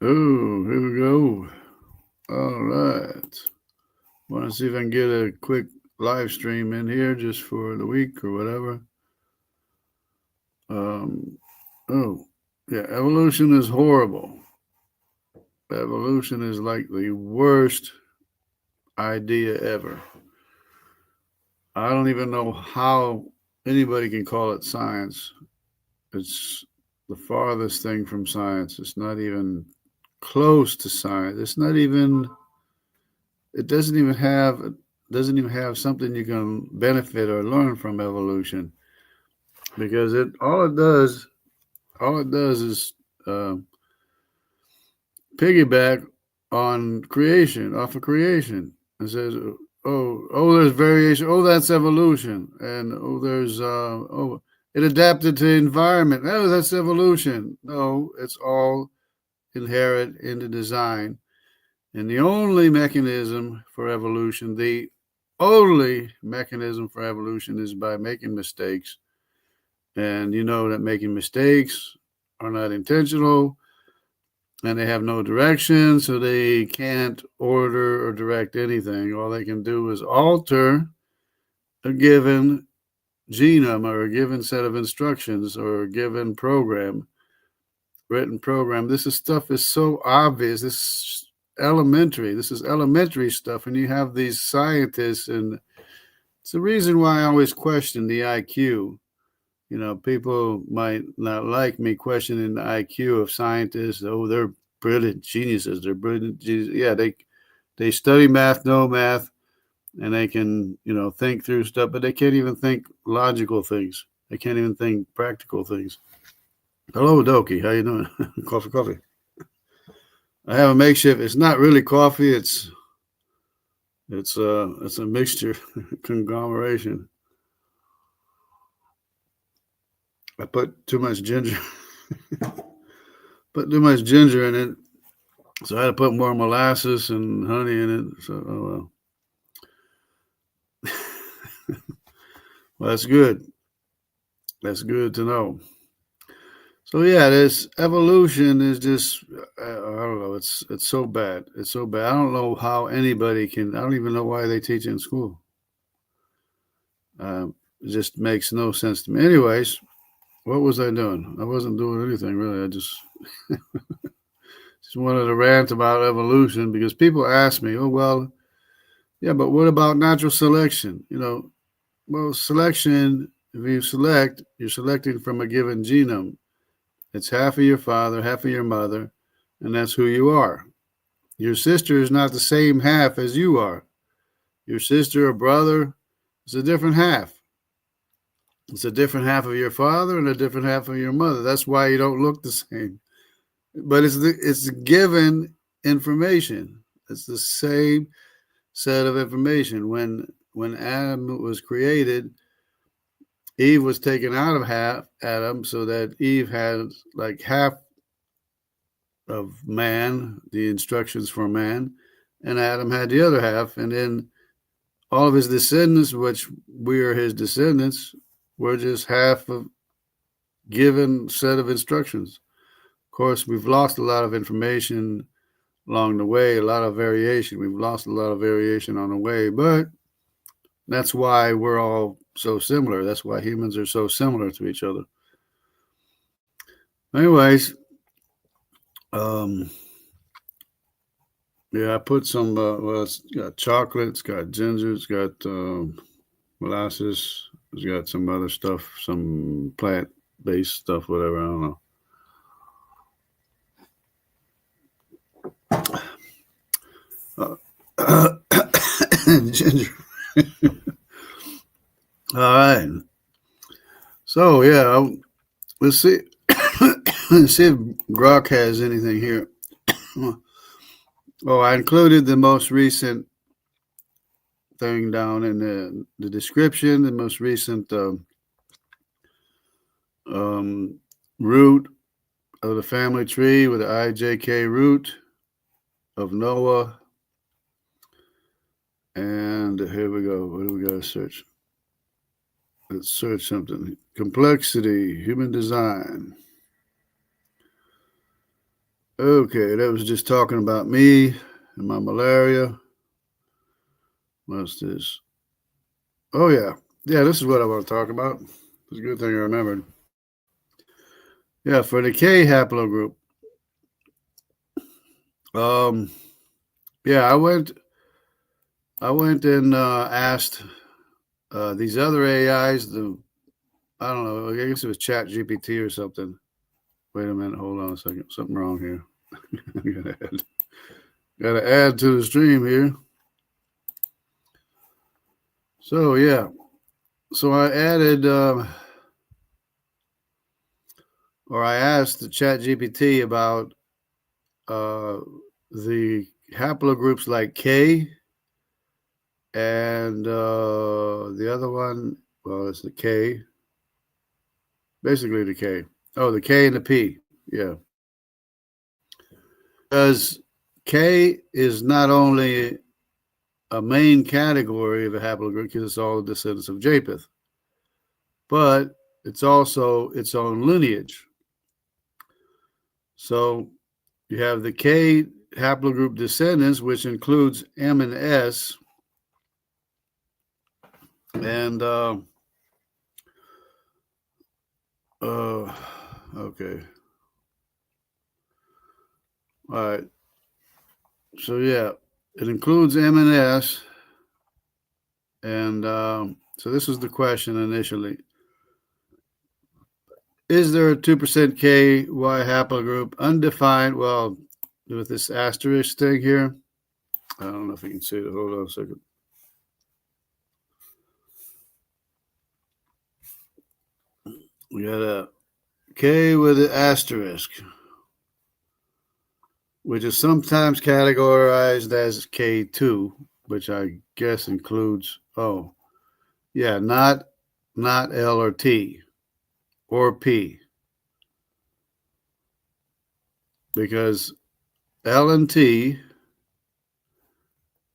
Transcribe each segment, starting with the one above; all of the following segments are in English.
Oh, here we go. All right. Want to see if I can get a quick live stream in here just for the week or whatever. Oh, yeah. Evolution is horrible. Evolution is like the worst idea ever. I don't even know how anybody can call it science. It's the farthest thing from science. It's not even close to science. It's not even. It doesn't even have something you can benefit or learn from evolution, because all it does is piggyback on creation, off of creation. It says, there's variation. Oh, that's evolution. And there's it adapted to the environment. Oh, that's evolution. No, it's all inherent in the design. And the only mechanism for evolution is by making mistakes. And you know that making mistakes are not intentional, and they have no direction, so they can't order or direct anything. All they can do is alter a given genome or a given set of instructions or a given written program. This stuff is so obvious. This is elementary stuff, and you have these scientists, and it's the reason why I always question the IQ. You know, people might not like me questioning the IQ of scientists. Oh, they're brilliant geniuses. They're brilliant geniuses. Yeah, they study math, know math, and they can, think through stuff, but they can't even think logical things. They can't even think practical things. Hello, Doki. How you doing? Coffee. I have a makeshift. It's not really coffee. It's a mixture, conglomeration. I put too much ginger. In it, so I had to put more molasses and honey in it. So, oh well. Well, that's good. That's good to know. So yeah, this evolution is just, I don't know. It's so bad. It's so bad. I don't know how anybody can. I don't even know why they teach it in school. It just makes no sense to me. Anyways, what was I doing? I wasn't doing anything really. I just wanted to rant about evolution, because people ask me, oh, well, yeah, but what about natural selection? Well, selection, if you select, you're selecting from a given genome. It's half of your father, half of your mother, and that's who you are. Your sister is not the same half as you are. Your sister or brother is a different half. It's a different half of your father and a different half of your mother. That's why you don't look the same. But it's given information. It's the same set of information. When Adam was created, Eve was taken out of Adam, so that Eve had like half of man, the instructions for man, and Adam had the other half. And then all of his descendants, which we are his descendants, were just half of given set of instructions. Of course, we've lost a lot of information along the way, a lot of variation. We've lost a lot of variation on the way, but that's why we're all so similar. That's why humans are so similar to each other. Anyways, yeah, I put some, well, it's got chocolate, it's got ginger, it's got molasses, it's got some other stuff, some plant-based stuff, whatever, I don't know. Ginger. All right. So, yeah, let's see. Let's see if Grok has anything here. Oh, I included the most recent thing down in the description, the most recent root of the family tree with the IJK root of Noah. And here we go. What do we got to search? Let's search something. Complexity, human design. Okay, that was just talking about me and my malaria. What's this? Oh, yeah. Yeah, this is what I want to talk about. It's a good thing I remembered. Yeah, for the K haplogroup. Yeah, I went and asked these other AIs. I don't know. I guess it was Chat GPT or something. Wait a minute. Hold on a second. Something wrong here. Gotta add to the stream here. So yeah. So I added, or I asked the Chat GPT about the haplogroups like K and the other one. Well, it's the K. Basically the K. Oh, the K and the P. Yeah. Because K is not only a main category of a haplogroup because it's all the descendants of Japheth, but it's also its own lineage. So you have the K haplogroup descendants, which includes M and S, and okay, all right. So yeah, it includes M and S, and so this was the question initially. Is there a 2% KY haplogroup? Undefined. Well, with this asterisk thing here, I don't know if you can see it. Hold on a second. We got a K with an asterisk, which is sometimes categorized as K2, which I guess includes, oh, yeah, not L or T or P. Because L and T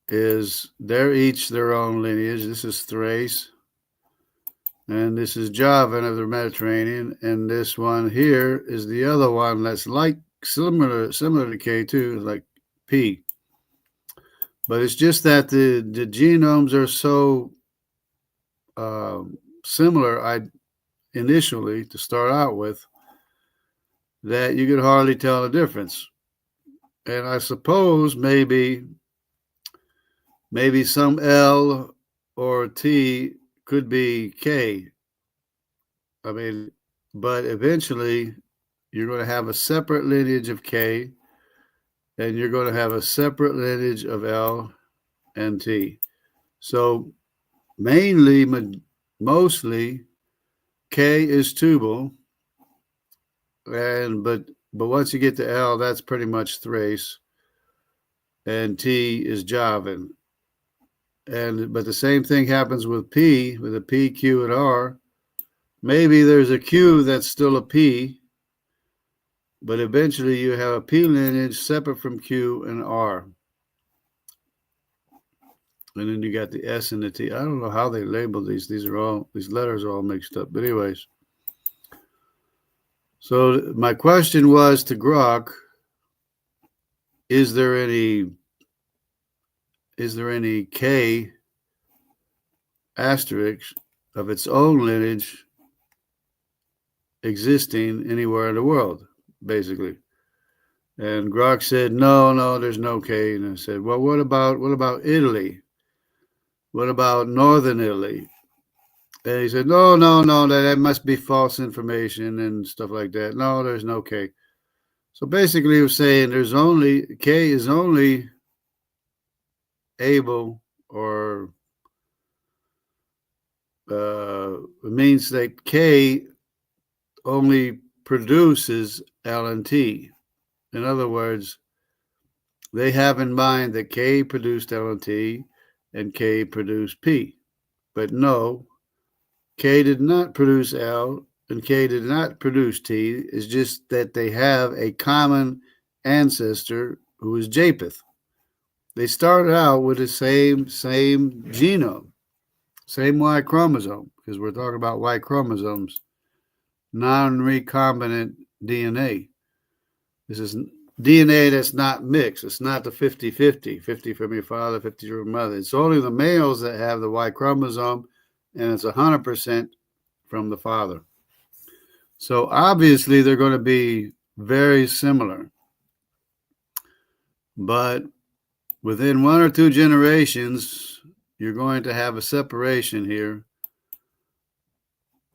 they're each their own lineage. This is Thrace, and this is Javan of the Mediterranean, and this one here is the other one that's like similar to K2, like P. But it's just that the genomes are so similar initially to start out with that you could hardly tell the difference. And I suppose maybe some L or T could be K. I mean, but eventually you're going to have a separate lineage of K, and you're going to have a separate lineage of L and T. So mostly K is tubal, but once you get to L, that's pretty much Thrace, and T is Javan. But the same thing happens with P, with a P, Q, and R. Maybe there's a Q that's still a P, but eventually you have a P lineage separate from Q and R. And then you got the S and the T. I don't know how they label these. These letters are all mixed up. But anyways. So my question was to Grok, is there any K asterisk of its own lineage existing anywhere in the world, basically? And Grok said, no, there's no K. And I said, well, what about Italy? What about Northern Italy? And he said, no, that must be false information and stuff like that. No, there's no K. So basically he was saying K is only able, or it means that K only produces L and T. In other words, they have in mind that K produced L and T and K produced P. But no, K did not produce L and K did not produce T. It's just that they have a common ancestor who is Japheth. They started out with the same genome, same Y chromosome, because we're talking about Y chromosomes, non-recombinant DNA. This is DNA that's not mixed. It's not the 50-50, 50 from your father, 50 from your mother. It's only the males that have the Y chromosome, and it's 100% from the father. So obviously they're going to be very similar. But within 1 or 2 generations, you're going to have a separation here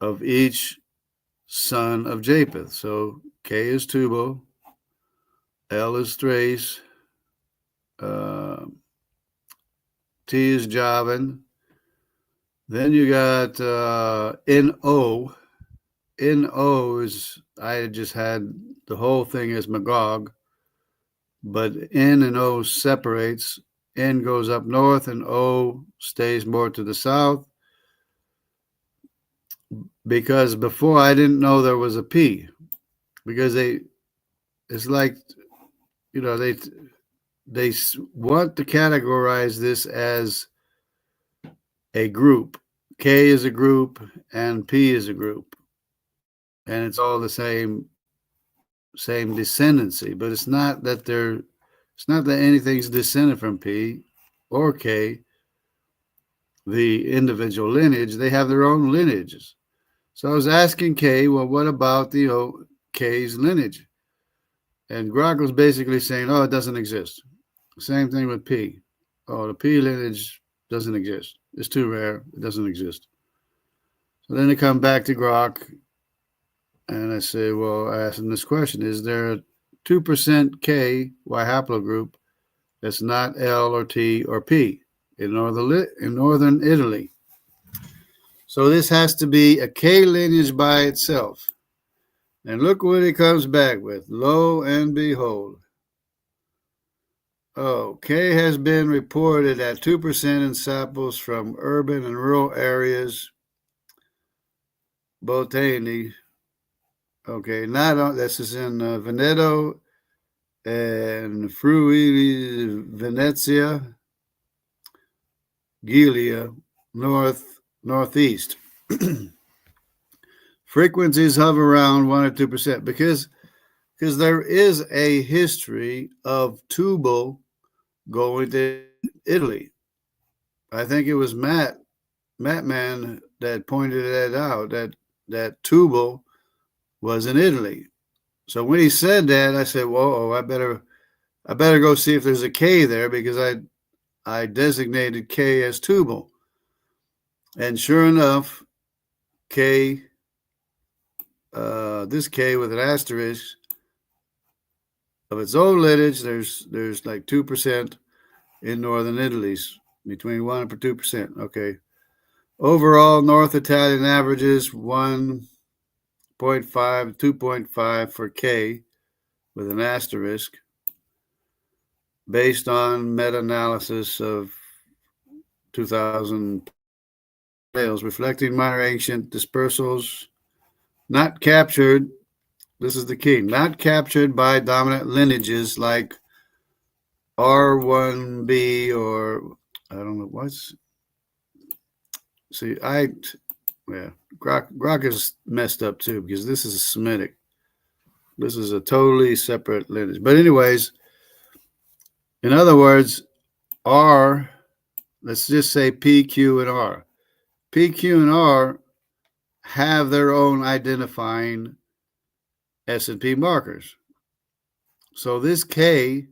of each son of Japheth. So K is Tubal, L is Thrace, T is Javan. Then you got N-O. N-O is, I just had the whole thing as Magog, but N and O separates. N goes up north and O stays more to the south. Because before I didn't know there was a P. Because it's like, you know, they want to categorize this as a group. K is a group and P is a group. And it's all the same descendancy, but it's not that anything's descended from P or K, the individual lineage. They have their own lineages. So I was asking K, well, what about the K's lineage? And Grok was basically saying, oh, it doesn't exist. Same thing with P. Oh, the P lineage doesn't exist. It's too rare. It doesn't exist. So then they come back to Grok, and I say, well, I asked him this question: is there a 2% K Y haplogroup that's not L or T or P in northern Italy? So this has to be a K lineage by itself. And look what he comes back with. Lo and behold. Oh, K has been reported at 2% in samples from urban and rural areas. Botany. Okay, this is in Veneto and Friuli, Venezia, Giulia, northeast. Frequencies hover around 1 or 2% because there is a history of Tubal going to Italy. I think it was Mattman that pointed that out, that Tubal was in Italy. So when he said that, I said, whoa, I better go see if there's a K there, because I designated K as Tubal. And sure enough, K, this K with an asterisk of its own lineage, there's like 2% in northern Italy's, between 1 and 2%. Okay. Overall, North Italian averages 1.5, 2.5 for K with an asterisk, based on meta-analysis of 2,000 sales, reflecting minor ancient dispersals, not captured. This is the key. Not captured by dominant lineages like R1b or I don't know what's. See, Grok is messed up too, because this is a Semitic. This is a totally separate lineage. But anyways, in other words, R, let's just say P, Q, and R. P, Q, and R have their own identifying S&P markers. So this K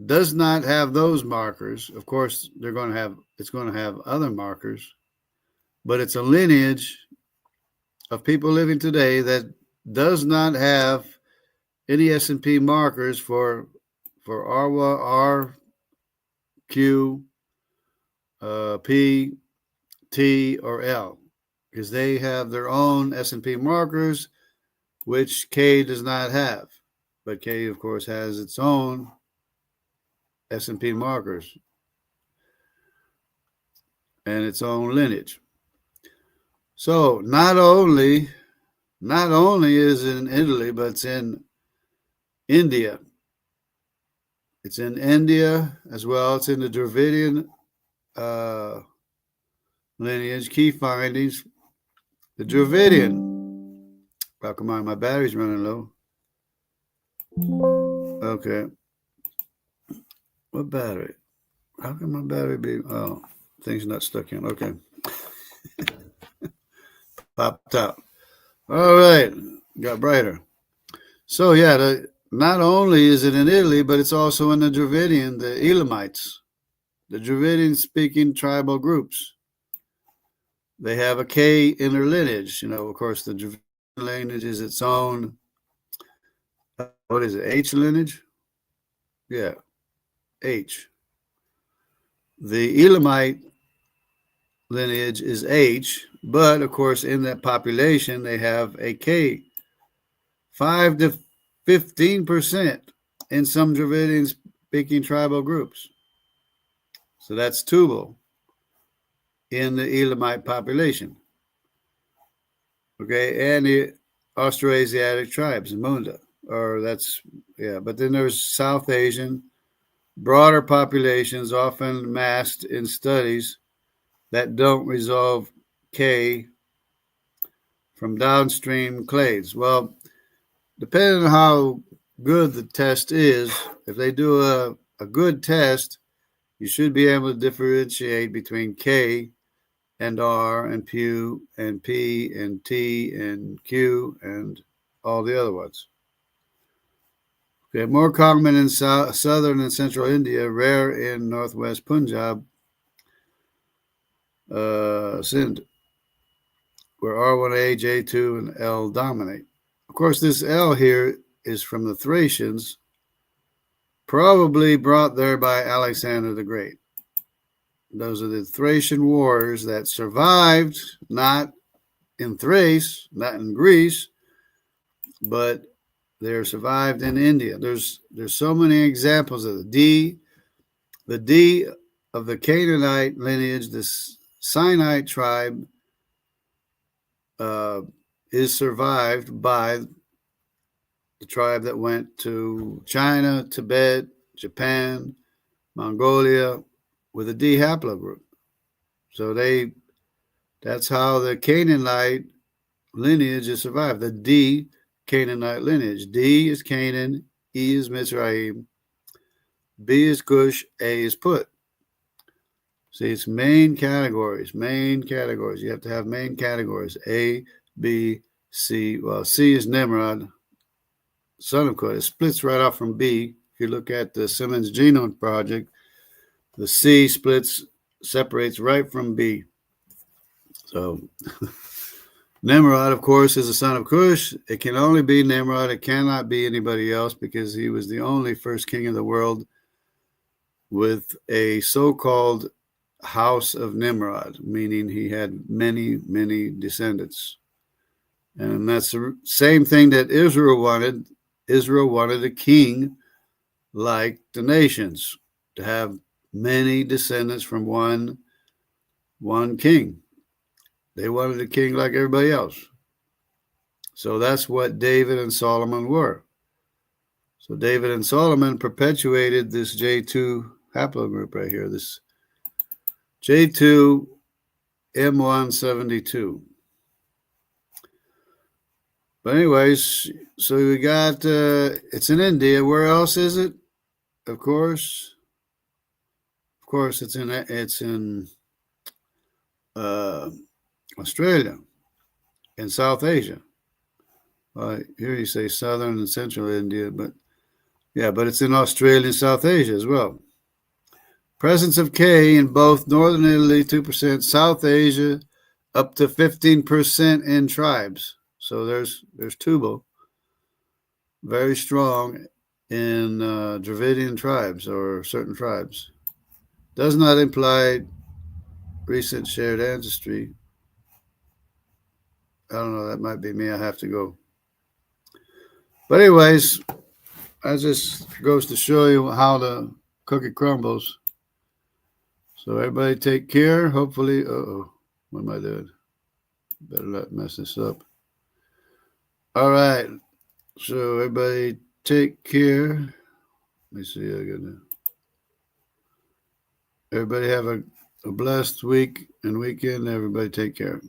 does not have those markers. Of course, it's going to have other markers, but it's a lineage of people living today that does not have any S&P markers for R, Q, P, T, or L, because they have their own S&P markers, which K does not have. But K, of course, has its own S&P markers and its own lineage. So not only is it in Italy, but it's in India. It's in India as well. It's in the Dravidian lineage. Key findings: the Dravidian. Oh, come on, my battery's running low. Okay. What battery? How can my battery be? Oh, thing's not stuck in. Okay. Popped out. All right. Got brighter. So, yeah, not only is it in Italy, but it's also in the Dravidian, the Elamites, the Dravidian-speaking tribal groups. They have a K in their lineage. Of course, the Dravidian lineage is its own, what is it, H lineage? Yeah, H. The Elamite lineage is H, but of course, in that population, they have a K. 5 to 15% in some Dravidian-speaking tribal groups. So that's Tubal in the Elamite population. Okay, and the Austroasiatic tribes, Munda, but then there's South Asian, broader populations often massed in studies that don't resolve K from downstream clades. Well, depending on how good the test is, if they do a good test, you should be able to differentiate between K and R and Q and P and T and Q and all the other ones. Okay, more common in southern and central India, rare in northwest Punjab, Sindh, where R1A, J2, and L dominate. Of course, this L here is from the Thracians, probably brought there by Alexander the Great. Those are the Thracian warriors that survived, not in Thrace, not in Greece, but they're survived in India. There's so many examples of the D of the Canaanite lineage, this Sinite tribe, is survived by the tribe that went to China, Tibet, Japan, Mongolia with a D haplogroup. So that's how the Canaanite lineage is survived. The D Canaanite lineage. D is Canaan, E is Mizraim, B is Cush, A is Put. See, it's main categories. You have to have main categories. A, B, C. Well, C is Nimrod, son of Cush. It splits right off from B. If you look at the Simmons Genome Project, the C separates right from B. So Nimrod, of course, is the son of Cush. It can only be Nimrod. It cannot be anybody else because he was the only first king of the world with a so-called house of Nimrod, meaning he had many, many descendants. And that's the same thing that Israel wanted. Israel wanted a king like the nations, to have many descendants from one king. They wanted a king like everybody else. So that's what David and Solomon were. So David and Solomon perpetuated this J2 haplogroup right here, this J2 M172. But anyways, so we got, it's in India. Where else is it? Of course, it's in Australia and South Asia. Here you say southern and central India, but it's in Australia and South Asia as well. Presence of K in both northern Italy, 2%, South Asia, up to 15% in tribes. So there's Tubal, very strong in Dravidian tribes or certain tribes. Does not imply recent shared ancestry. I don't know, that might be me. I have to go. But anyways, that just goes to show you how the cookie crumbles. So everybody take care. Hopefully, what am I doing? Better not mess this up. All right. So everybody take care. Let me see. Everybody have a blessed week and weekend. Everybody take care.